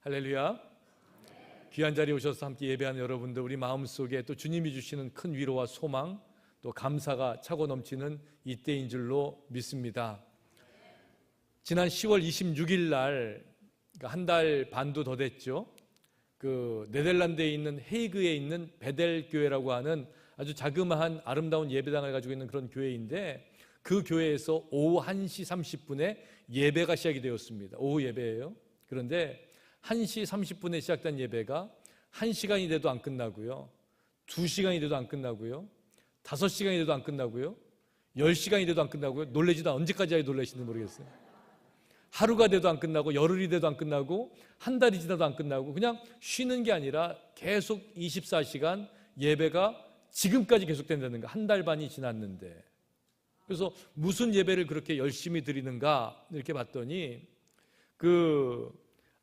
할렐루야. 귀한 자리에 오셔서 함께 예배하는 여러분들, 우리 마음속에 또 주님이 주시는 큰 위로와 소망, 또 감사가 차고 넘치는 이때인 줄로 믿습니다. 지난 10월 26일 날, 한 달 반도 더 됐죠. 네덜란드에 있는 헤이그에 있는 베델 교회라고 하는 아주 자그마한 아름다운 예배당을 가지고 있는 그런 교회인데, 그 교회에서 오후 1시 30분에 예배가 시작이 되었습니다. 오후 예배예요. 그런데 1시 30분에 시작된 예배가 1시간이 돼도 안 끝나고요, 2시간이 돼도 안 끝나고요, 5시간이 돼도 안 끝나고요, 10시간이 돼도 안 끝나고요. 놀라지도 언제까지 놀라시는지 모르겠어요. 하루가 돼도 안 끝나고, 열흘이 돼도 안 끝나고, 한 달이 지나도 안 끝나고, 그냥 쉬는 게 아니라 계속 24시간 예배가 지금까지 계속된다는 거. 한 달 반이 지났는데. 그래서 무슨 예배를 그렇게 열심히 드리는가 이렇게 봤더니,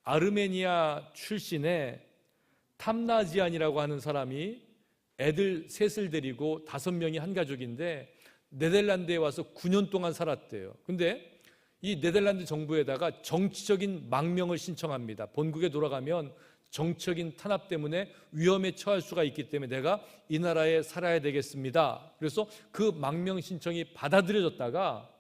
아르메니아 출신의 탐나지안이라고 하는 사람이 애들 셋을 데리고 5명이 한 가족인데 네덜란드에 와서 9년 동안 살았대요. 근데 이 네덜란드 정부에다가 정치적인 망명을 신청합니다. 본국에 돌아가면 정치적인 탄압 때문에 위험에 처할 수가 있기 때문에 내가 이 나라에 살아야 되겠습니다. 그래서 그 망명 신청이 받아들여졌다가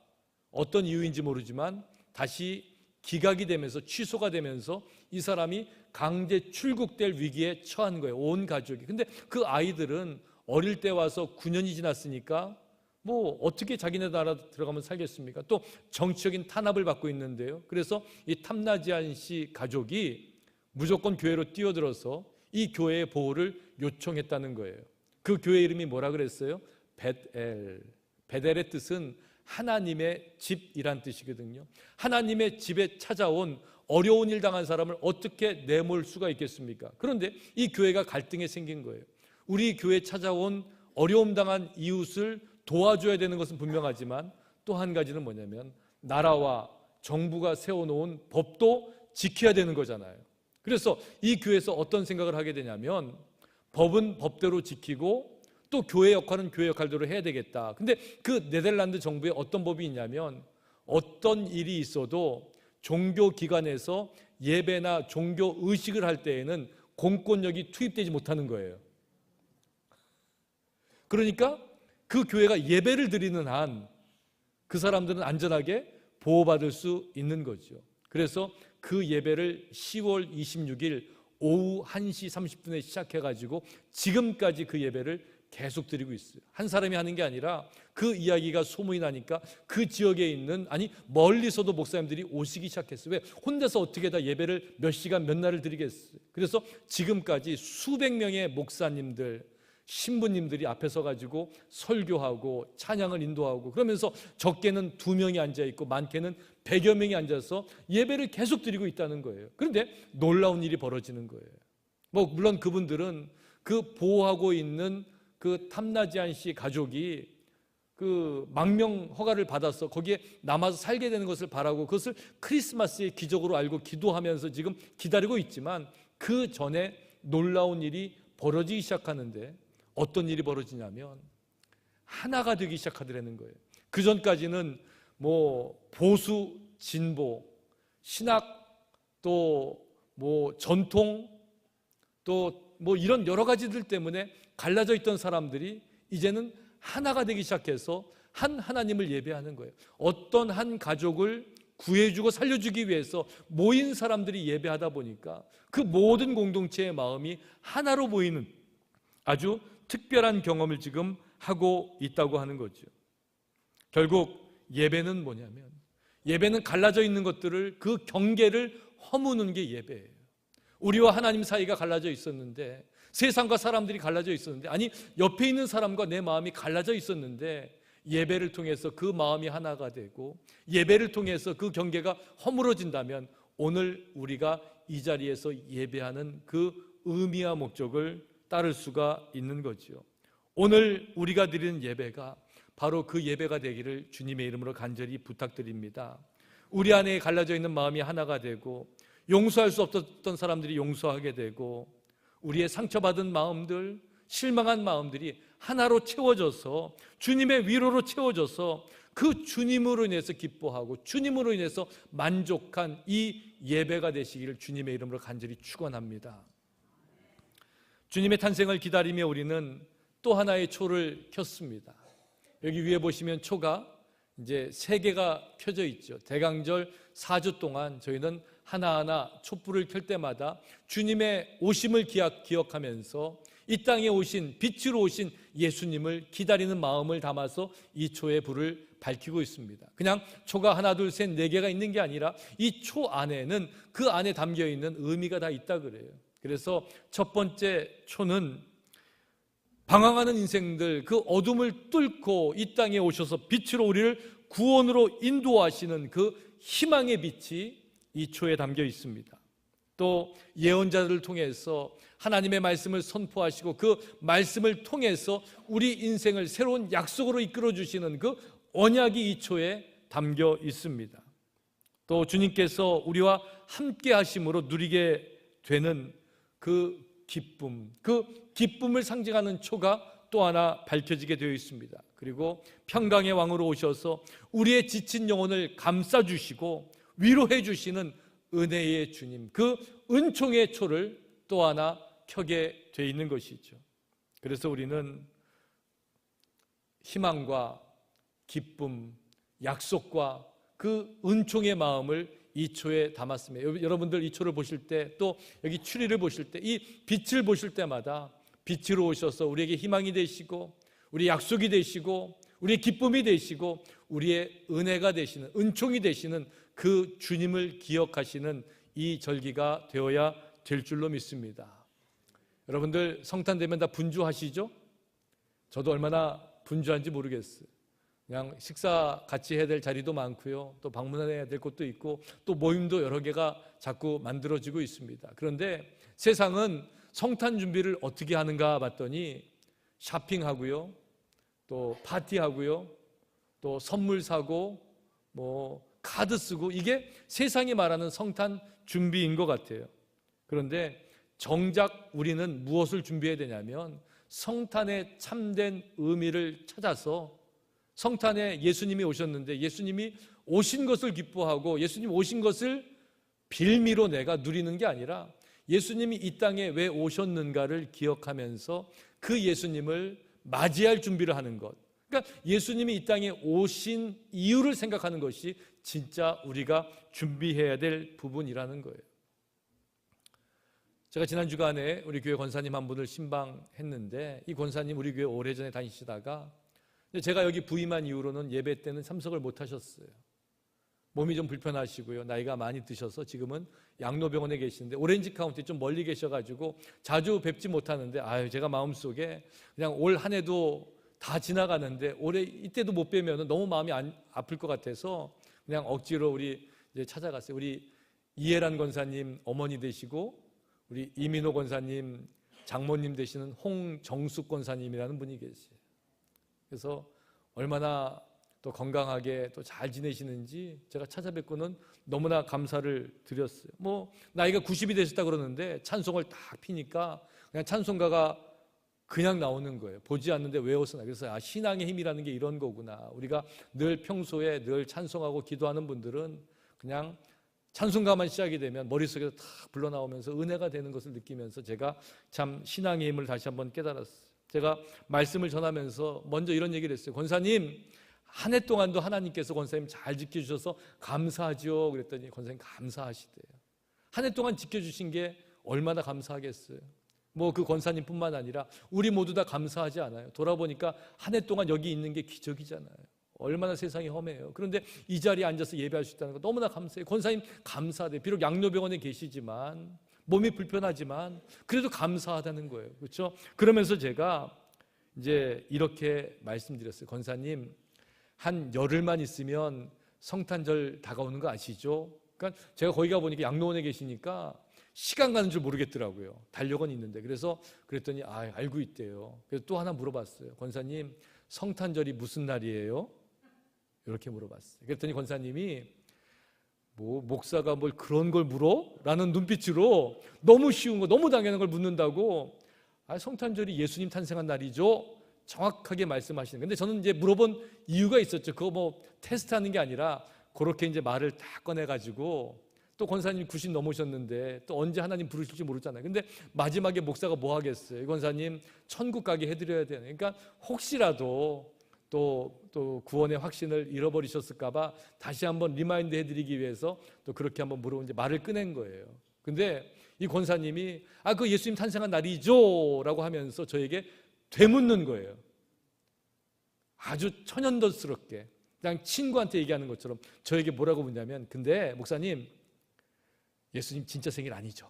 어떤 이유인지 모르지만 다시 기각이 되면서, 취소가 되면서 이 사람이 강제 출국될 위기에 처한 거예요, 온 가족이. 근데 그 아이들은 어릴 때 와서 9년이 지났으니까 뭐 어떻게 자기네 나라 들어가면 살겠습니까? 또 정치적인 탄압을 받고 있는데요. 그래서 이 탐나지안 씨 가족이 무조건 교회로 뛰어들어서 이 교회의 보호를 요청했다는 거예요. 그 교회 이름이 뭐라 그랬어요? 베델. 베델의 뜻은 하나님의 집이란 뜻이거든요. 하나님의 집에 찾아온 어려운 일 당한 사람을 어떻게 내몰 수가 있겠습니까? 그런데 이 교회가 갈등에 생긴 거예요. 우리 교회에 찾아온 어려움 당한 이웃을 도와줘야 되는 것은 분명하지만 또 한 가지는 뭐냐면 나라와 정부가 세워놓은 법도 지켜야 되는 거잖아요. 그래서 이 교회에서 어떤 생각을 하게 되냐면, 법은 법대로 지키고 또 교회 역할은 교회 역할대로 해야 되겠다. 근데 그 네덜란드 정부에 어떤 법이 있냐면, 어떤 일이 있어도 종교기관에서 예배나 종교 의식을 할 때에는 공권력이 투입되지 못하는 거예요. 그러니까 그 교회가 예배를 드리는 한 그 사람들은 안전하게 보호받을 수 있는 거죠. 그래서 그 예배를 10월 26일 오후 1시 30분에 시작해가지고 지금까지 그 예배를 계속 드리고 있어요. 한 사람이 하는 게 아니라 그 이야기가 소문이 나니까 그 지역에 있는, 아니 멀리서도 목사님들이 오시기 시작했어요. 왜? 혼자서 어떻게 다 예배를 몇 시간 몇 날을 드리겠어요. 그래서 지금까지 수백 명의 목사님들, 신부님들이 앞에 서가지고 설교하고 찬양을 인도하고, 그러면서 적게는 2명이 앉아있고 많게는 100여 명이 앉아서 예배를 계속 드리고 있다는 거예요. 그런데 놀라운 일이 벌어지는 거예요. 물론 그분들은 그 보호하고 있는 그 탐나지안 씨 가족이 그 망명 허가를 받아서 거기에 남아서 살게 되는 것을 바라고 그것을 크리스마스의 기적으로 알고 기도하면서 지금 기다리고 있지만, 그 전에 놀라운 일이 벌어지기 시작하는데, 어떤 일이 벌어지냐면 하나가 되기 시작하더라는 거예요. 그 전까지는 보수, 진보, 신학, 또 전통, 또 이런 여러 가지들 때문에 갈라져 있던 사람들이 이제는 하나가 되기 시작해서 한 하나님을 예배하는 거예요. 어떤 한 가족을 구해주고 살려주기 위해서 모인 사람들이 예배하다 보니까 그 모든 공동체의 마음이 하나로 모이는 아주 특별한 경험을 지금 하고 있다고 하는 거죠. 결국 예배는 뭐냐면, 예배는 갈라져 있는 것들을, 그 경계를 허무는 게 예배예요. 우리와 하나님 사이가 갈라져 있었는데, 세상과 사람들이 갈라져 있었는데, 아니 옆에 있는 사람과 내 마음이 갈라져 있었는데, 예배를 통해서 그 마음이 하나가 되고 예배를 통해서 그 경계가 허물어진다면 오늘 우리가 이 자리에서 예배하는 그 의미와 목적을 따를 수가 있는 거죠. 오늘 우리가 드리는 예배가 바로 그 예배가 되기를 주님의 이름으로 간절히 부탁드립니다. 우리 안에 갈라져 있는 마음이 하나가 되고, 용서할 수 없었던 사람들이 용서하게 되고, 우리의 상처받은 마음들, 실망한 마음들이 하나로 채워져서 주님의 위로로 채워져서 그 주님으로 인해서 기뻐하고 주님으로 인해서 만족한 이 예배가 되시기를 주님의 이름으로 간절히 축원합니다. 주님의 탄생을 기다리며 우리는 또 하나의 초를 켰습니다. 여기 위에 보시면 초가 이제 3개가 켜져 있죠. 대강절 4주 동안 저희는 하나하나 촛불을 켤 때마다 주님의 오심을 기억하면서 이 땅에 오신 빛으로 오신 예수님을 기다리는 마음을 담아서 이 초의 불을 밝히고 있습니다. 그냥 초가 하나 둘 셋 4개가 있는 게 아니라 이 초 안에는 그 안에 담겨 있는 의미가 다 있다 그래요. 그래서 첫 번째 초는 방황하는 인생들 그 어둠을 뚫고 이 땅에 오셔서 빛으로 우리를 구원으로 인도하시는 그 희망의 빛이 이 초에 담겨 있습니다. 또 예언자들을 통해서 하나님의 말씀을 선포하시고 그 말씀을 통해서 우리 인생을 새로운 약속으로 이끌어 주시는 그 언약이 이 초에 담겨 있습니다. 또 주님께서 우리와 함께 하심으로 누리게 되는 그 기쁨을 상징하는 초가 또 하나 밝혀지게 되어 있습니다. 그리고 평강의 왕으로 오셔서 우리의 지친 영혼을 감싸주시고 위로해 주시는 은혜의 주님, 그 은총의 초를 또 하나 켜게 되어 있는 것이죠. 그래서 우리는 희망과 기쁨, 약속과 그 은총의 마음을 이 초에 담았습니다. 여러분들 이 초를 보실 때 또 여기 추리를 보실 때 이 빛을 보실 때마다 빛으로 오셔서 우리에게 희망이 되시고 우리 약속이 되시고 우리의 기쁨이 되시고 우리의 은혜가 되시는 은총이 되시는 그 주님을 기억하시는 이 절기가 되어야 될 줄로 믿습니다. 여러분들 성탄 되면 다 분주하시죠? 저도 얼마나 분주한지 모르겠어요. 그냥 식사 같이 해야 될 자리도 많고요. 또 방문해야 될 곳도 있고 또 모임도 여러 개가 자꾸 만들어지고 있습니다. 그런데 세상은 성탄 준비를 어떻게 하는가 봤더니 쇼핑하고요. 또 파티하고요. 또 선물 사고 뭐 카드 쓰고 이게 세상이 말하는 성탄 준비인 것 같아요. 그런데 정작 우리는 무엇을 준비해야 되냐면 성탄의 참된 의미를 찾아서 성탄에 예수님이 오셨는데 예수님이 오신 것을 기뻐하고 예수님 오신 것을 빌미로 내가 누리는 게 아니라 예수님이 이 땅에 왜 오셨는가를 기억하면서 그 예수님을 맞이할 준비를 하는 것. 그러니까 예수님이 이 땅에 오신 이유를 생각하는 것이 진짜 우리가 준비해야 될 부분이라는 거예요. 제가 지난 주간에 우리 교회 권사님 한 분을 신방했는데 이 권사님 우리 교회 오래전에 다니시다가 제가 여기 부임한 이후로는 예배 때는 참석을 못 하셨어요. 몸이 좀 불편하시고요. 나이가 많이 드셔서 지금은 양로병원에 계시는데 오렌지 카운티 좀 멀리 계셔가지고 자주 뵙지 못하는데 제가 마음속에 그냥 올 한 해도 다 지나가는데 올해 이때도 못 뵈면 너무 마음이 아플 것 같아서 그냥 억지로 우리 이제 찾아갔어요. 우리 이해란 권사님 어머니 되시고 우리 이민호 권사님 장모님 되시는 홍정숙 권사님이라는 분이 계세요. 그래서 얼마나 또 건강하게 또 잘 지내시는지 제가 찾아뵙고는 너무나 감사를 드렸어요. 뭐 나이가 90이 되셨다 그러는데 찬송을 딱 피니까 그냥 찬송가가 그냥 나오는 거예요. 보지 않는데 외워서. 그래서 신앙의 힘이라는 게 이런 거구나. 우리가 늘 평소에 늘 찬송하고 기도하는 분들은 그냥 찬송가만 시작이 되면 머릿속에서 다 불러나오면서 은혜가 되는 것을 느끼면서 제가 참 신앙의 힘을 다시 한번 깨달았어요. 제가 말씀을 전하면서 먼저 이런 얘기를 했어요. 권사님, 한 해 동안도 하나님께서 권사님 잘 지켜주셔서 감사하죠. 그랬더니 권사님 감사하시대요. 한 해 동안 지켜주신 게 얼마나 감사하겠어요. 뭐 그 권사님뿐만 아니라 우리 모두 다 감사하지 않아요. 돌아보니까 한 해 동안 여기 있는 게 기적이잖아요. 얼마나 세상이 험해요. 그런데 이 자리에 앉아서 예배할 수 있다는 거 너무나 감사해요. 권사님 감사하대요. 비록 양로병원에 계시지만 몸이 불편하지만 그래도 감사하다는 거예요. 그렇죠? 그러면서 제가 이제 이렇게 말씀드렸어요. 권사님, 한 열흘만 있으면 성탄절 다가오는 거 아시죠? 그러니까 제가 거기 가보니까 양로원에 계시니까 시간 가는 줄 모르겠더라고요. 달력은 있는데. 그래서 그랬더니 알고 있대요. 그래서 또 하나 물어봤어요. 권사님, 성탄절이 무슨 날이에요? 이렇게 물어봤어요. 그랬더니 권사님이 뭐 목사가 뭘 그런 걸 물어? 라는 눈빛으로 너무 쉬운 거 너무 당연한 걸 묻는다고 성탄절이 예수님 탄생한 날이죠. 정확하게 말씀하시는. 근데 저는 이제 물어본 이유가 있었죠. 그거 뭐 테스트하는 게 아니라 그렇게 이제 말을 다 꺼내가지고 또 권사님 90 넘으셨는데 또 언제 하나님 부르실지 모르잖아요. 근데 마지막에 목사가 뭐 하겠어요? 이 권사님 천국 가게 해드려야 돼요. 그러니까 혹시라도 또 구원의 확신을 잃어버리셨을까 봐 다시 한번 리마인드 해드리기 위해서 또 그렇게 한번 물어본 이제 말을 꺼낸 거예요. 근데 이 권사님이 그 예수님 탄생한 날이죠 라고 하면서 저에게 되묻는 거예요. 아주 천연덕스럽게 그냥 친구한테 얘기하는 것처럼 저에게 뭐라고 묻냐면, 근데 목사님 예수님 진짜 생일 아니죠?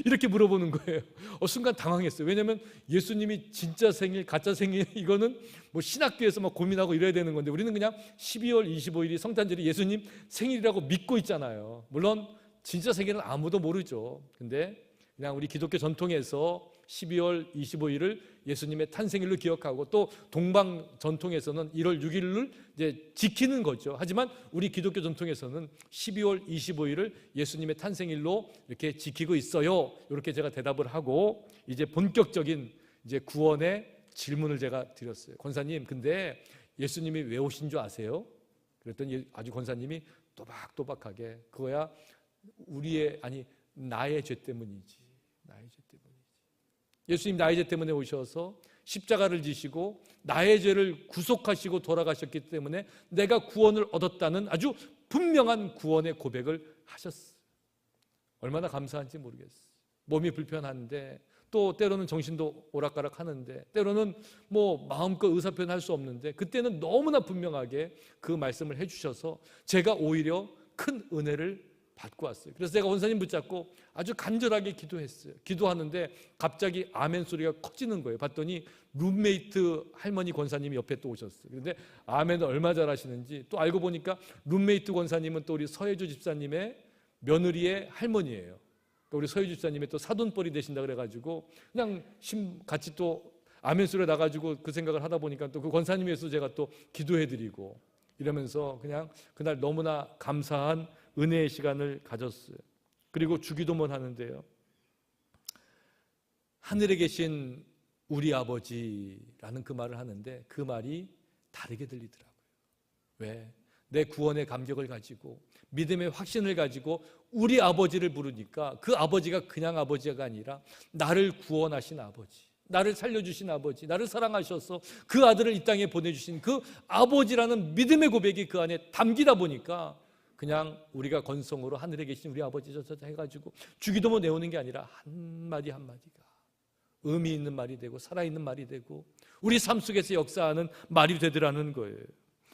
이렇게 물어보는 거예요. 순간 당황했어요. 왜냐하면 예수님이 진짜 생일, 가짜 생일, 이거는 뭐 신학교에서 막 고민하고 이래야 되는 건데 우리는 그냥 12월 25일이 성탄절이 예수님 생일이라고 믿고 있잖아요. 물론 진짜 생일은 아무도 모르죠. 근데 그냥 우리 기독교 전통에서 12월 25일을 예수님의 탄생일로 기억하고 또 동방 전통에서는 1월 6일을 이제 지키는 거죠. 하지만 우리 기독교 전통에서는 12월 25일을 예수님의 탄생일로 이렇게 지키고 있어요. 이렇게 제가 대답을 하고 이제 본격적인 이제 구원의 질문을 제가 드렸어요. 권사님, 근데 예수님이 왜 오신 줄 아세요? 그랬더니 아주 권사님이 또박또박하게 그거야 나의 죄 때문이지. 나의 죄 때문이지. 예수님 나의 죄 때문에 오셔서 십자가를 지시고 나의 죄를 구속하시고 돌아가셨기 때문에 내가 구원을 얻었다는 아주 분명한 구원의 고백을 하셨어요. 얼마나 감사한지 모르겠어요. 몸이 불편한데 또 때로는 정신도 오락가락 하는데 때로는 뭐 마음껏 의사표현할 수 없는데 그때는 너무나 분명하게 그 말씀을 해주셔서 제가 오히려 큰 은혜를 받고 왔어요. 그래서 제가 원사님 붙잡고 아주 간절하게 기도했어요. 기도하는데 갑자기 아멘 소리가 커지는 거예요. 봤더니 룸메이트 할머니 권사님이 옆에 또 오셨어요. 그런데 아멘을 얼마 잘하시는지 또 알고 보니까 룸메이트 권사님은 또 우리 서혜주 집사님의 며느리의 할머니예요. 그러니까 우리 서혜주 집사님의 또 사돈뻘이 되신다 그래가지고 그냥 같이 또 아멘 소리가 나가지고 그 생각을 하다 보니까 또 그 권사님 위해서 제가 또 기도해드리고 이러면서 그냥 그날 너무나 감사한 은혜의 시간을 가졌어요. 그리고 주기도문 하는데요, 하늘에 계신 우리 아버지라는 그 말을 하는데 그 말이 다르게 들리더라고요. 왜? 내 구원의 감격을 가지고 믿음의 확신을 가지고 우리 아버지를 부르니까 그 아버지가 그냥 아버지가 아니라 나를 구원하신 아버지, 나를 살려주신 아버지, 나를 사랑하셔서 그 아들을 이 땅에 보내주신 그 아버지라는 믿음의 고백이 그 안에 담기다 보니까 그냥 우리가 건성으로 하늘에 계신 우리 아버지 저저 해가지고 주기도문 내오는 게 아니라 한마디 한마디가 의미 있는 말이 되고 살아있는 말이 되고 우리 삶 속에서 역사하는 말이 되더라는 거예요.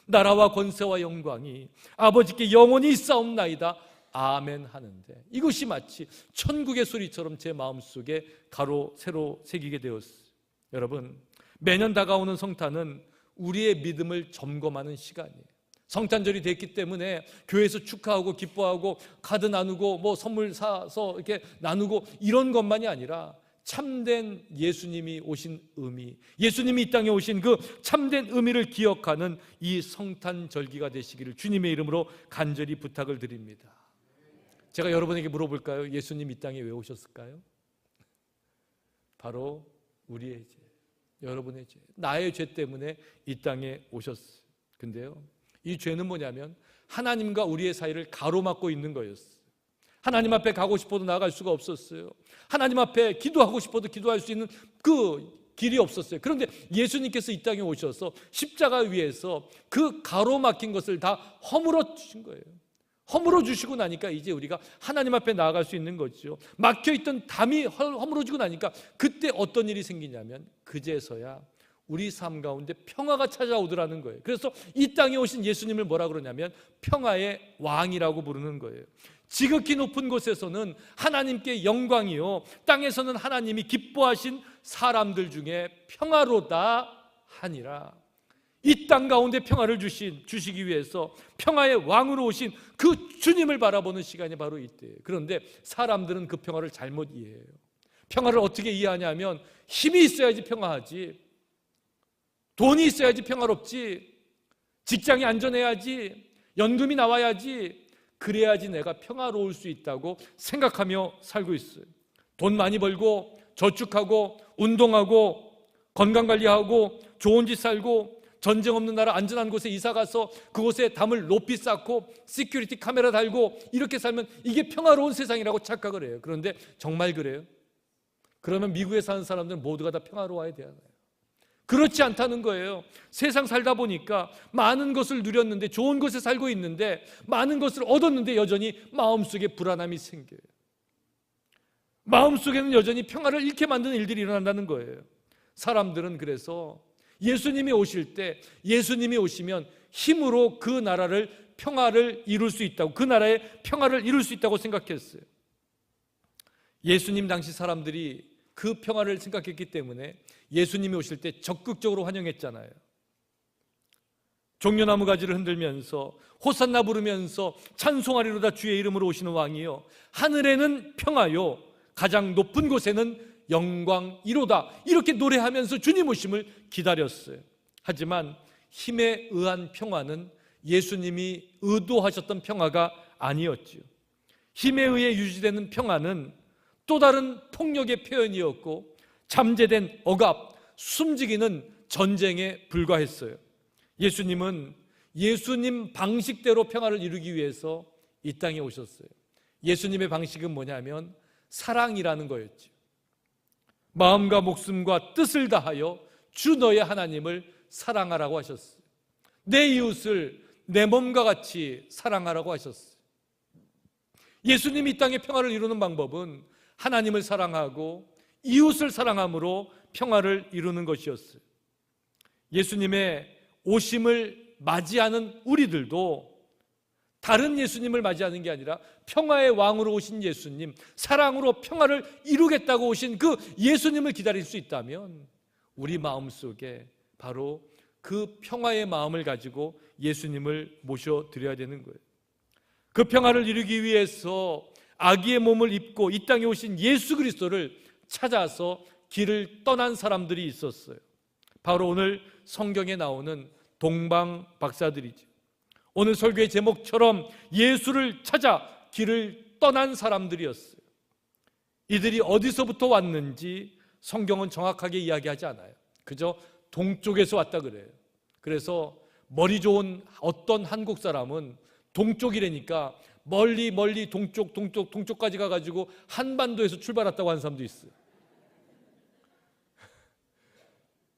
나라와 권세와 영광이 아버지께 영원히 있사옵나이다 아멘 하는데 이것이 마치 천국의 소리처럼 제 마음속에 가로 세로 새기게 되었어요. 여러분, 매년 다가오는 성탄은 우리의 믿음을 점검하는 시간이에요. 성탄절이 됐기 때문에 교회에서 축하하고 기뻐하고 카드 나누고 뭐 선물 사서 이렇게 나누고 이런 것만이 아니라 참된 예수님이 오신 의미, 예수님이 이 땅에 오신 그 참된 의미를 기억하는 이 성탄절기가 되시기를 주님의 이름으로 간절히 부탁을 드립니다. 제가 여러분에게 물어볼까요? 예수님 이 땅에 왜 오셨을까요? 바로 우리의 죄, 여러분의 죄, 나의 죄 때문에 이 땅에 오셨어요. 근데요, 이 죄는 뭐냐면 하나님과 우리의 사이를 가로막고 있는 거였어요. 하나님 앞에 가고 싶어도 나갈 수가 없었어요. 하나님 앞에 기도하고 싶어도 기도할 수 있는 그 길이 없었어요. 그런데 예수님께서 이 땅에 오셔서 십자가 위에서 그 가로막힌 것을 다 허물어 주신 거예요. 허물어 주시고 나니까 이제 우리가 하나님 앞에 나아갈 수 있는 거죠. 막혀있던 담이 허물어지고 나니까 그때 어떤 일이 생기냐면 그제서야 우리 삶 가운데 평화가 찾아오더라는 거예요. 그래서 이 땅에 오신 예수님을 뭐라 그러냐면 평화의 왕이라고 부르는 거예요. 지극히 높은 곳에서는 하나님께 영광이요, 땅에서는 하나님이 기뻐하신 사람들 중에 평화로다 하니라. 이 땅 가운데 평화를 주시기 위해서 평화의 왕으로 오신 그 주님을 바라보는 시간이 바로 이때예요. 그런데 사람들은 그 평화를 잘못 이해해요. 평화를 어떻게 이해하냐면 힘이 있어야지 평화하지, 돈이 있어야지 평화롭지, 직장이 안전해야지, 연금이 나와야지, 그래야지 내가 평화로울 수 있다고 생각하며 살고 있어요. 돈 많이 벌고 저축하고 운동하고 건강관리하고 좋은 집 살고 전쟁 없는 나라 안전한 곳에 이사가서 그곳에 담을 높이 쌓고 시큐리티 카메라 달고 이렇게 살면 이게 평화로운 세상이라고 착각을 해요. 그런데 정말 그래요? 그러면 미국에 사는 사람들은 모두가 다 평화로워야 되나요? 그렇지 않다는 거예요. 세상 살다 보니까 많은 것을 누렸는데, 좋은 곳에 살고 있는데, 많은 것을 얻었는데 여전히 마음속에 불안함이 생겨요. 마음속에는 여전히 평화를 잃게 만드는 일들이 일어난다는 거예요. 사람들은 그래서 예수님이 오실 때, 예수님이 오시면 힘으로 그 나라를 평화를 이룰 수 있다고, 그 나라의 평화를 이룰 수 있다고 생각했어요. 예수님 당시 사람들이 그 평화를 생각했기 때문에 예수님이 오실 때 적극적으로 환영했잖아요. 종려나무 가지를 흔들면서 호산나 부르면서 찬송하리로다 주의 이름으로 오시는 왕이요, 하늘에는 평화요, 가장 높은 곳에는 영광이로다, 이렇게 노래하면서 주님 오심을 기다렸어요. 하지만 힘에 의한 평화는 예수님이 의도하셨던 평화가 아니었지요. 힘에 의해 유지되는 평화는 또 다른 폭력의 표현이었고 잠재된 억압, 숨지기는 전쟁에 불과했어요. 예수님은 예수님 방식대로 평화를 이루기 위해서 이 땅에 오셨어요. 예수님의 방식은 뭐냐면 사랑이라는 거였죠. 마음과 목숨과 뜻을 다하여 주 너의 하나님을 사랑하라고 하셨어요. 내 이웃을 내 몸과 같이 사랑하라고 하셨어요. 예수님이 이 땅에 평화를 이루는 방법은 하나님을 사랑하고 이웃을 사랑함으로 평화를 이루는 것이었어요. 예수님의 오심을 맞이하는 우리들도 다른 예수님을 맞이하는 게 아니라 평화의 왕으로 오신 예수님, 사랑으로 평화를 이루겠다고 오신 그 예수님을 기다릴 수 있다면 우리 마음속에 바로 그 평화의 마음을 가지고 예수님을 모셔드려야 되는 거예요. 그 평화를 이루기 위해서 아기의 몸을 입고 이 땅에 오신 예수 그리스도를 찾아서 길을 떠난 사람들이 있었어요. 바로 오늘 성경에 나오는 동방 박사들이죠. 오늘 설교의 제목처럼 예수를 찾아 길을 떠난 사람들이었어요. 이들이 어디서부터 왔는지 성경은 정확하게 이야기하지 않아요. 그저 동쪽에서 왔다 그래요. 그래서 머리 좋은 어떤 한국 사람은 동쪽이라니까 멀리 동쪽까지 가가지고 한반도에서 출발했다고 하는 사람도 있어요.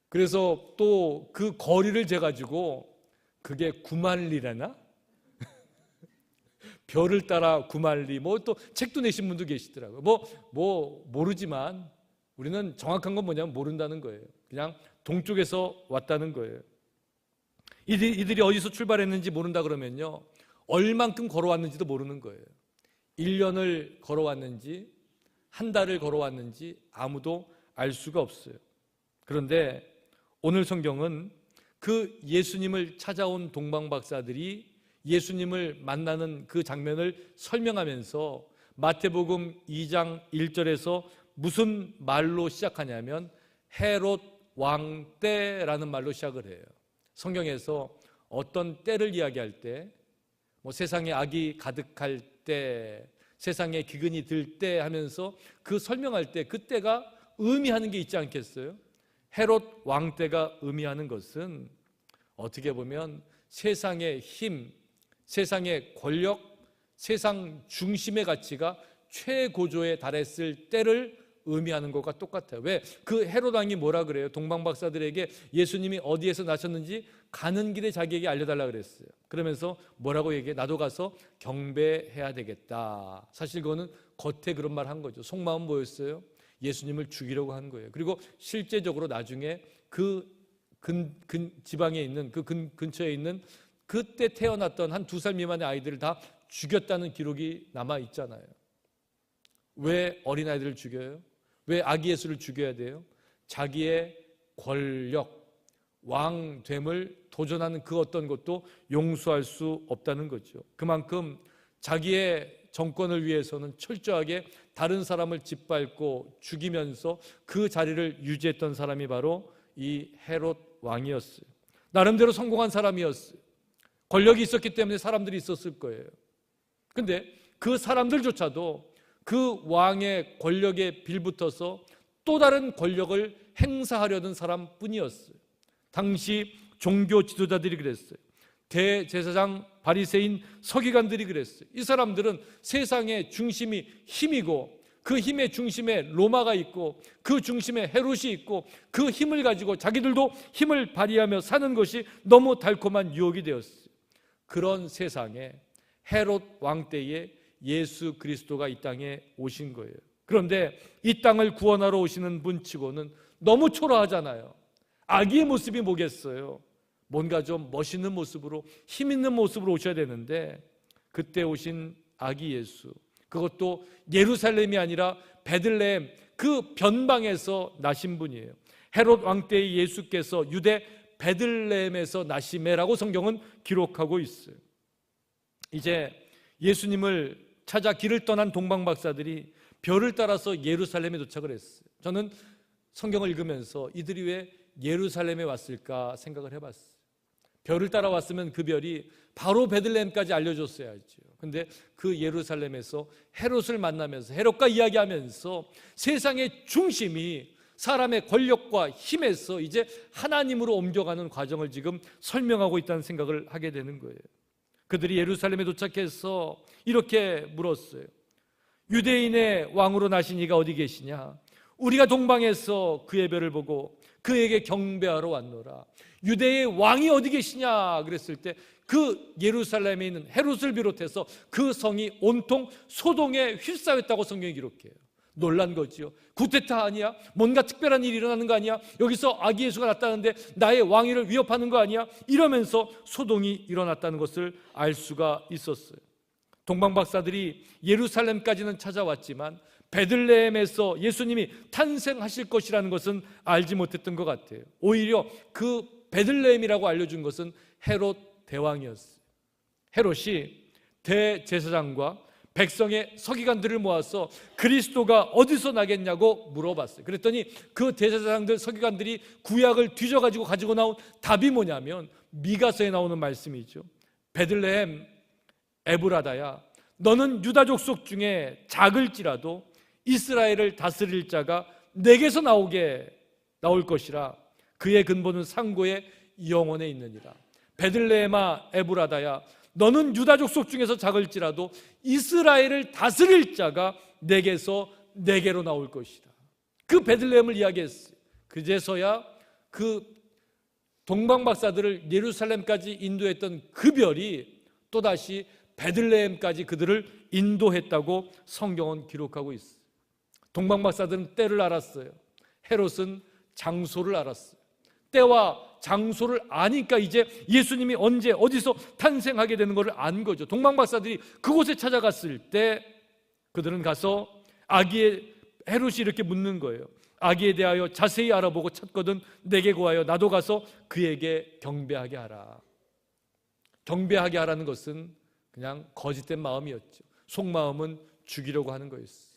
그래서 또 그 거리를 재가지고 그게 9만리라나? 별을 따라 9만리, 뭐 또 책도 내신 분도 계시더라고요. 모르지만 우리는 정확한 건 뭐냐면 모른다는 거예요. 그냥 동쪽에서 왔다는 거예요. 이들이 어디서 출발했는지 모른다 그러면요, 얼만큼 걸어왔는지도 모르는 거예요. 1년을 걸어왔는지 한 달을 걸어왔는지 아무도 알 수가 없어요. 그런데 오늘 성경은 그 예수님을 찾아온 동방박사들이 예수님을 만나는 그 장면을 설명하면서 마태복음 2장 1절에서 무슨 말로 시작하냐면 헤롯 왕 때라는 말로 시작을 해요. 성경에서 어떤 때를 이야기할 때, 세상에 악이 가득할 때, 세상에 기근이 들 때 하면서 그 설명할 때 그 때가 의미하는 게 있지 않겠어요? 헤롯 왕 때가 의미하는 것은 어떻게 보면 세상의 힘, 세상의 권력, 세상 중심의 가치가 최고조에 달했을 때를 의미하는 것과 똑같아요. 왜? 그 헤롯 왕이 뭐라 그래요? 동방박사들에게 예수님이 어디에서 나셨는지 가는 길에 자기에게 알려달라 그랬어요. 그러면서 뭐라고 얘기해? 나도 가서 경배해야 되겠다. 사실 그거는 겉에 그런 말 한 거죠. 속마음은 뭐였어요? 예수님을 죽이려고 한 거예요. 그리고 실제적으로 나중에 그 지방에 있는 그 근처에 있는 그때 태어났던 한 2살 미만의 아이들을 다 죽였다는 기록이 남아 있잖아요. 왜 어린아이들을 죽여요? 왜 아기 예수를 죽여야 돼요? 자기의 권력, 왕됨을 도전하는 그 어떤 것도 용서할 수 없다는 거죠. 그만큼 자기의 정권을 위해서는 철저하게 다른 사람을 짓밟고 죽이면서 그 자리를 유지했던 사람이 바로 이 헤롯 왕이었어요. 나름대로 성공한 사람이었어요. 권력이 있었기 때문에 사람들이 있었을 거예요. 근데 그 사람들조차도 그 왕의 권력에 빌붙어서 또 다른 권력을 행사하려는 사람뿐이었어요. 당시 종교 지도자들이 그랬어요. 대제사장, 바리새인, 서기관들이 그랬어요. 이 사람들은 세상의 중심이 힘이고 그 힘의 중심에 로마가 있고 그 중심에 헤롯이 있고 그 힘을 가지고 자기들도 힘을 발휘하며 사는 것이 너무 달콤한 유혹이 되었어요. 그런 세상에 헤롯 왕 때에 예수 그리스도가 이 땅에 오신 거예요. 그런데 이 땅을 구원하러 오시는 분치고는 너무 초라하잖아요. 아기의 모습이 뭐겠어요? 뭔가 좀 멋있는 모습으로, 힘 있는 모습으로 오셔야 되는데 그때 오신 아기 예수, 그것도 예루살렘이 아니라 베들레헴, 그 변방에서 나신 분이에요. 헤롯 왕 때의 예수께서 유대 베들레헴에서 나심해라고 성경은 기록하고 있어요. 이제 예수님을 찾아 길을 떠난 동방박사들이 별을 따라서 예루살렘에 도착을 했어요. 저는 성경을 읽으면서 이들이 왜 예루살렘에 왔을까 생각을 해봤어요. 별을 따라왔으면 그 별이 바로 베들레헴까지 알려줬어야죠. 근데 그 예루살렘에서 헤롯을 만나면서 헤롯과 이야기하면서 세상의 중심이 사람의 권력과 힘에서 이제 하나님으로 옮겨가는 과정을 지금 설명하고 있다는 생각을 하게 되는 거예요. 그들이 예루살렘에 도착해서 이렇게 물었어요. 유대인의 왕으로 나신 이가 어디 계시냐? 우리가 동방에서 그의 별을 보고 그에게 경배하러 왔노라. 유대의 왕이 어디 계시냐? 그랬을 때 그 예루살렘에 있는 헤롯을 비롯해서 그 성이 온통 소동에 휩싸였다고 성경이 기록해요. 놀란 거지요. 구테타 아니야? 뭔가 특별한 일이 일어나는 거 아니야? 여기서 아기 예수가 났다는데 나의 왕위를 위협하는 거 아니야? 이러면서 소동이 일어났다는 것을 알 수가 있었어요. 동방박사들이 예루살렘까지는 찾아왔지만 베들레헴에서 예수님이 탄생하실 것이라는 것은 알지 못했던 것 같아요. 오히려 그 베들레헴이라고 알려준 것은 헤롯 대왕이었어요. 헤롯이 대제사장과 백성의 서기관들을 모아서 그리스도가 어디서 나겠냐고 물어봤어요. 그랬더니 그 대제사장들, 서기관들이 구약을 뒤져가지고 가지고 나온 답이 뭐냐면 미가서에 나오는 말씀이죠. 베들레헴 에브라다야, 너는 유다 족속 중에 작을지라도 이스라엘을 다스릴 자가 내게서 나올 것이라. 그의 근본은 상고의 영혼에 있느니라. 베들레헴아 에브라다야, 너는 유다 족속 중에서 작을지라도 이스라엘을 다스릴 자가 내게로 나올 것이다. 그 베들레헴을 이야기했어요. 그제서야 그 동방박사들을 예루살렘까지 인도했던 그 별이 또다시 베들레헴까지 그들을 인도했다고 성경은 기록하고 있어요. 동방박사들은 때를 알았어요. 헤롯은 장소를 알았어요. 때와 장소를 아니까 이제 예수님이 언제 어디서 탄생하게 되는 것을 안 거죠. 동방박사들이 그곳에 찾아갔을 때 그들은 가서 아기의 헤롯이 이렇게 묻는 거예요. 아기에 대하여 자세히 알아보고 찾거든 내게 구하여 나도 가서 그에게 경배하게 하라. 경배하게 하라는 것은 그냥 거짓된 마음이었죠. 속마음은 죽이려고 하는 거였어요.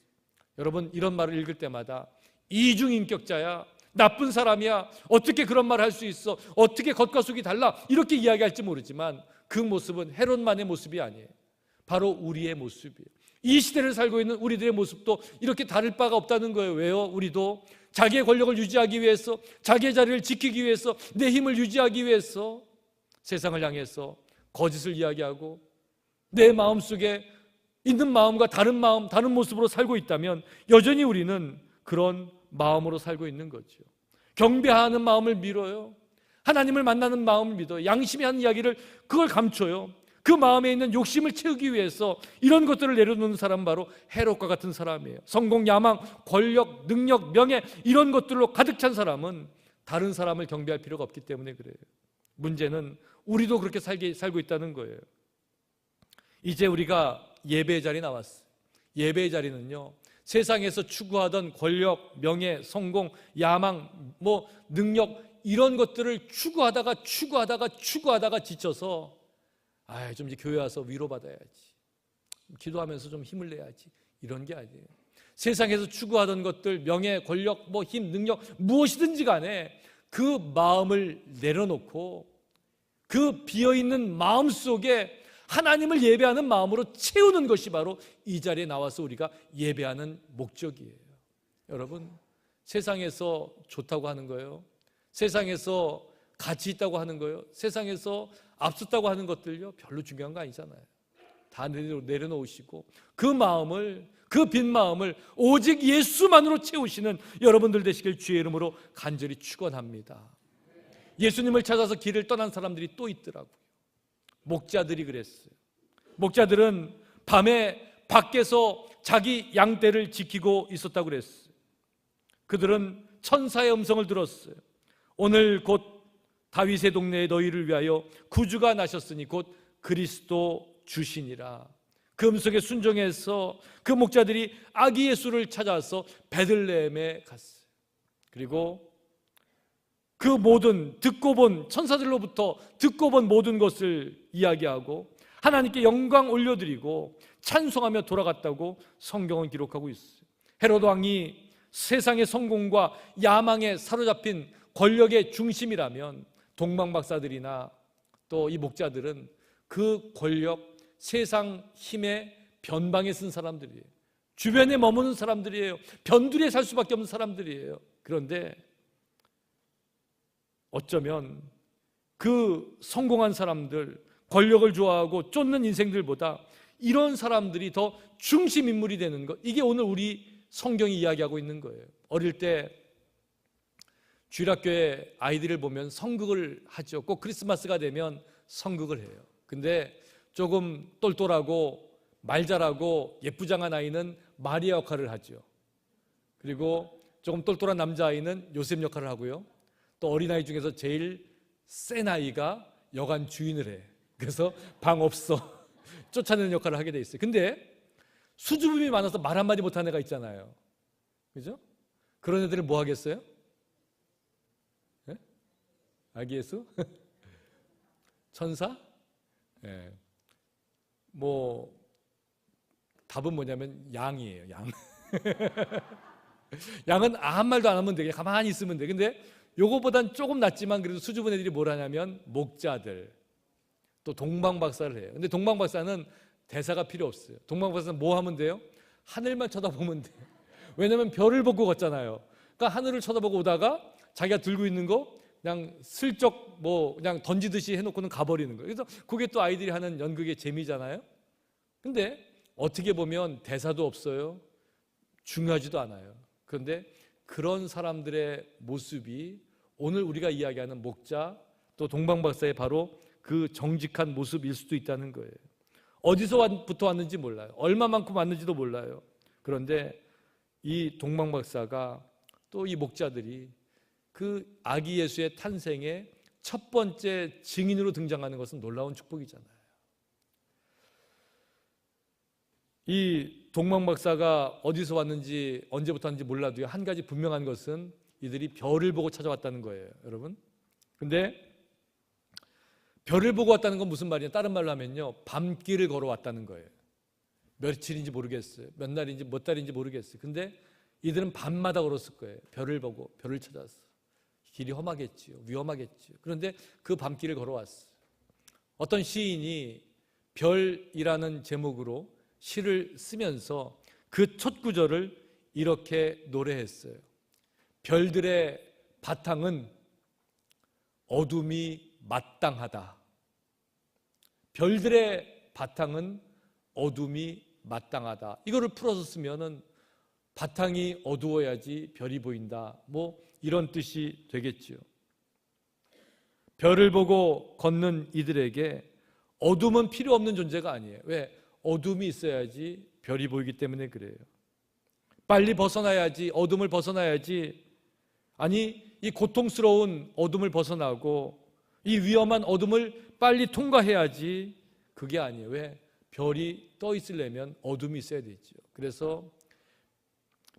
여러분, 이런 말을 읽을 때마다 이중인격자야, 나쁜 사람이야, 어떻게 그런 말을 할 수 있어, 어떻게 겉과 속이 달라, 이렇게 이야기할지 모르지만 그 모습은 헤롯만의 모습이 아니에요. 바로 우리의 모습이에요. 이 시대를 살고 있는 우리들의 모습도 이렇게 다를 바가 없다는 거예요. 왜요? 우리도 자기의 권력을 유지하기 위해서, 자기의 자리를 지키기 위해서, 내 힘을 유지하기 위해서 세상을 향해서 거짓을 이야기하고 내 마음속에 있는 마음과 다른 마음, 다른 모습으로 살고 있다면 여전히 우리는 그런 마음으로 살고 있는 거죠. 경배하는 마음을 밀어요. 하나님을 만나는 마음을 믿어요. 양심이 하는 이야기를 그걸 감춰요. 그 마음에 있는 욕심을 채우기 위해서 이런 것들을 내려놓는 사람은 바로 헤롯과 같은 사람이에요. 성공, 야망, 권력, 능력, 명예, 이런 것들로 가득 찬 사람은 다른 사람을 경배할 필요가 없기 때문에 그래요. 문제는 우리도 그렇게 살고 있다는 거예요. 이제 우리가 예배의 자리에 나왔어요. 예배의 자리는요, 세상에서 추구하던 권력, 명예, 성공, 야망, 능력, 이런 것들을 추구하다가 지쳐서 좀 이제 교회 와서 위로받아야지, 기도하면서 좀 힘을 내야지, 이런 게 아니에요. 세상에서 추구하던 것들, 명예, 권력, 힘, 능력, 무엇이든지 간에 그 마음을 내려놓고 그 비어있는 마음 속에 하나님을 예배하는 마음으로 채우는 것이 바로 이 자리에 나와서 우리가 예배하는 목적이에요. 여러분, 세상에서 좋다고 하는 거예요. 세상에서 가치 있다고 하는 거예요. 세상에서 앞섰다고 하는 것들요, 별로 중요한 거 아니잖아요. 다 내려놓으시고 그 마음을, 그 빈 마음을 오직 예수만으로 채우시는 여러분들 되시길 주의 이름으로 간절히 축원합니다. 예수님을 찾아서 길을 떠난 사람들이 또 있더라고요. 목자들이 그랬어요. 목자들은 밤에 밖에서 자기 양떼를 지키고 있었다고 그랬어요. 그들은 천사의 음성을 들었어요. 오늘 곧 다윗의 동네에 너희를 위하여 구주가 나셨으니 곧 그리스도 주시니라. 그 음성에 순종해서 그 목자들이 아기 예수를 찾아서 베들레헴에 갔어요. 그리고 그 모든 듣고 본 천사들로부터 듣고 본 모든 것을 이야기하고 하나님께 영광 올려드리고 찬송하며 돌아갔다고 성경은 기록하고 있어요. 헤로드 왕이 세상의 성공과 야망에 사로잡힌 권력의 중심이라면 동방박사들이나 또 이 목자들은 그 권력, 세상 힘의 변방에 쓴 사람들이에요. 주변에 머무는 사람들이에요. 변두리에 살 수밖에 없는 사람들이에요. 그런데 어쩌면 그 성공한 사람들, 권력을 좋아하고 쫓는 인생들보다 이런 사람들이 더 중심 인물이 되는 것, 이게 오늘 우리 성경이 이야기하고 있는 거예요. 어릴 때 주일학교에 아이들을 보면 성극을 하죠. 꼭 크리스마스가 되면 성극을 해요. 근데 조금 똘똘하고 말 잘하고 예쁘장한 아이는 마리아 역할을 하죠. 그리고 조금 똘똘한 남자아이는 요셉 역할을 하고요. 또 어린아이 중에서 제일 센 아이가 여관 주인을 해. 그래서 방 없어 쫓아내는 역할을 하게 돼 있어요. 근데 수줍음이 많아서 말 한마디 못하는 애가 있잖아요. 그죠? 그런 애들을 뭐 하겠어요? 네? 아기 예수? 천사? 네. 뭐 답은 뭐냐면 양이에요. 양. 양은 아무 말도 안 하면 돼. 그냥 가만히 있으면 돼. 근데 요거보단 조금 낫지만 그래도 수줍은 애들이 뭘 하냐면 목자들, 또 동방박사를 해요. 근데 동방박사는 대사가 필요 없어요. 동방박사는 뭐 하면 돼요? 하늘만 쳐다보면 돼요. 왜냐면 별을 보고 걷잖아요. 그러니까 하늘을 쳐다보고 오다가 자기가 들고 있는 거 그냥 슬쩍 뭐 그냥 던지듯이 해놓고는 가버리는 거예요. 그래서 그게 또 아이들이 하는 연극의 재미잖아요. 근데 어떻게 보면 대사도 없어요. 중요하지도 않아요. 그런데 그런 사람들의 모습이 오늘 우리가 이야기하는 목자 또 동방박사의 바로 그 정직한 모습일 수도 있다는 거예요. 어디서부터 왔는지 몰라요. 얼마만큼 왔는지도 몰라요. 그런데 이 동방박사가 또 이 목자들이 그 아기 예수의 탄생의 첫 번째 증인으로 등장하는 것은 놀라운 축복이잖아요. 이 동방박사가 어디서 왔는지 언제부터 왔는지 몰라도요, 한 가지 분명한 것은 이들이 별을 보고 찾아왔다는 거예요, 여러분. 근데 별을 보고 왔다는 건 무슨 말이냐? 다른 말로 하면요, 밤길을 걸어왔다는 거예요. 며칠인지 모르겠어요. 몇 날인지 몇 달인지 모르겠어요. 근데 이들은 밤마다 걸었을 거예요. 별을 보고 별을 찾았어. 길이 험하겠지요. 위험하겠지요. 그런데 그 밤길을 걸어왔어요. 어떤 시인이 별이라는 제목으로 시를 쓰면서 그 첫 구절을 이렇게 노래했어요. 별들의 바탕은 어둠이 마땅하다. 별들의 바탕은 어둠이 마땅하다. 이거를 풀어서 쓰면은 바탕이 어두워야지 별이 보인다. 뭐 이런 뜻이 되겠지요. 별을 보고 걷는 이들에게 어둠은 필요 없는 존재가 아니에요. 왜? 어둠이 있어야지 별이 보이기 때문에 그래요. 빨리 벗어나야지, 어둠을 벗어나야지. 아니, 이 고통스러운 어둠을 벗어나고 이 위험한 어둠을 빨리 통과해야지. 그게 아니에요. 왜? 별이 떠 있으려면 어둠이 있어야 되죠. 그래서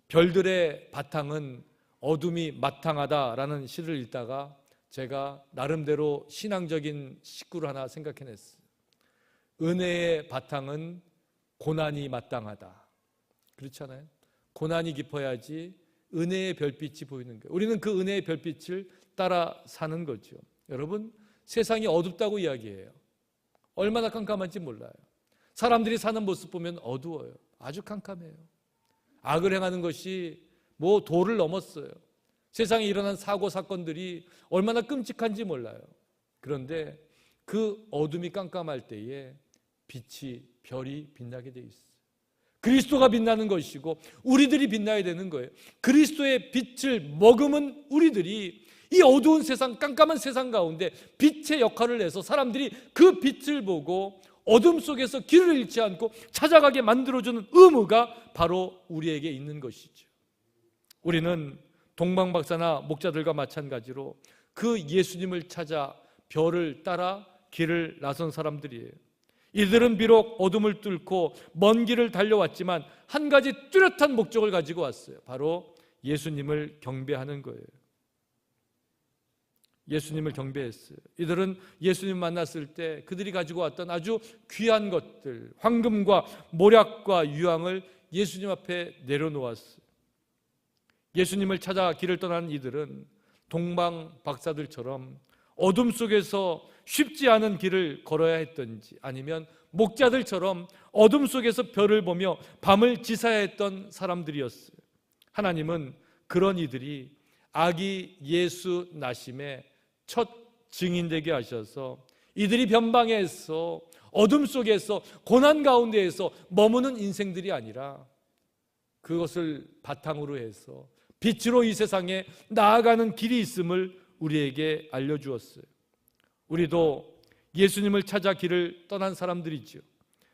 별들의 바탕은 어둠이 마땅하다라는 시를 읽다가 제가 나름대로 신앙적인 식구를 하나 생각해냈어요. 은혜의 바탕은 고난이 마땅하다. 그렇잖아요. 고난이 깊어야지 은혜의 별빛이 보이는 거예요. 우리는 그 은혜의 별빛을 따라 사는 거죠. 여러분, 세상이 어둡다고 이야기해요. 얼마나 깜깜한지 몰라요. 사람들이 사는 모습 보면 어두워요. 아주 깜깜해요. 악을 행하는 것이 도를 넘었어요. 세상에 일어난 사고 사건들이 얼마나 끔찍한지 몰라요. 그런데 그 어둠이 깜깜할 때에 빛이, 별이 빛나게 돼 있어요. 그리스도가 빛나는 것이고 우리들이 빛나야 되는 거예요. 그리스도의 빛을 머금은 우리들이 이 어두운 세상, 깜깜한 세상 가운데 빛의 역할을 내서 사람들이 그 빛을 보고 어둠 속에서 길을 잃지 않고 찾아가게 만들어주는 의무가 바로 우리에게 있는 것이죠. 우리는 동방박사나 목자들과 마찬가지로 그 예수님을 찾아 별을 따라 길을 나선 사람들이에요. 이들은 비록 어둠을 뚫고 먼 길을 달려왔지만 한 가지 뚜렷한 목적을 가지고 왔어요. 바로 예수님을 경배하는 거예요. 예수님을 경배했어요. 이들은 예수님 만났을 때 그들이 가지고 왔던 아주 귀한 것들, 황금과 모략과 유황을 예수님 앞에 내려놓았어요. 예수님을 찾아 길을 떠나는 이들은 동방 박사들처럼 어둠 속에서 쉽지 않은 길을 걸어야 했던지, 아니면 목자들처럼 어둠 속에서 별을 보며 밤을 지새야 했던 사람들이었어요. 하나님은 그런 이들이 아기 예수 나심의 첫 증인되게 하셔서 이들이 변방에서 어둠 속에서 고난 가운데에서 머무는 인생들이 아니라 그것을 바탕으로 해서 빛으로 이 세상에 나아가는 길이 있음을 우리에게 알려주었어요. 우리도 예수님을 찾아 길을 떠난 사람들이죠.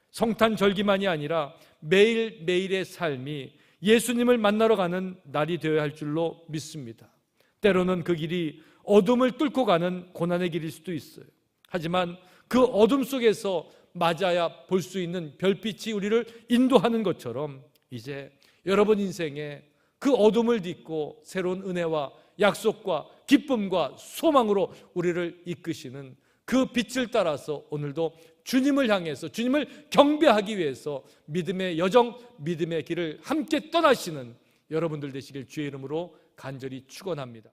성탄절기만이 아니라 매일매일의 삶이 예수님을 만나러 가는 날이 되어야 할 줄로 믿습니다. 때로는 그 길이 어둠을 뚫고 가는 고난의 길일 수도 있어요. 하지만 그 어둠 속에서 맞아야 볼 수 있는 별빛이 우리를 인도하는 것처럼 이제 여러분 인생에 그 어둠을 딛고 새로운 은혜와 약속과 기쁨과 소망으로 우리를 이끄시는 그 빛을 따라서 오늘도 주님을 향해서 주님을 경배하기 위해서 믿음의 여정, 믿음의 길을 함께 떠나시는 여러분들 되시길 주의 이름으로 간절히 축원합니다.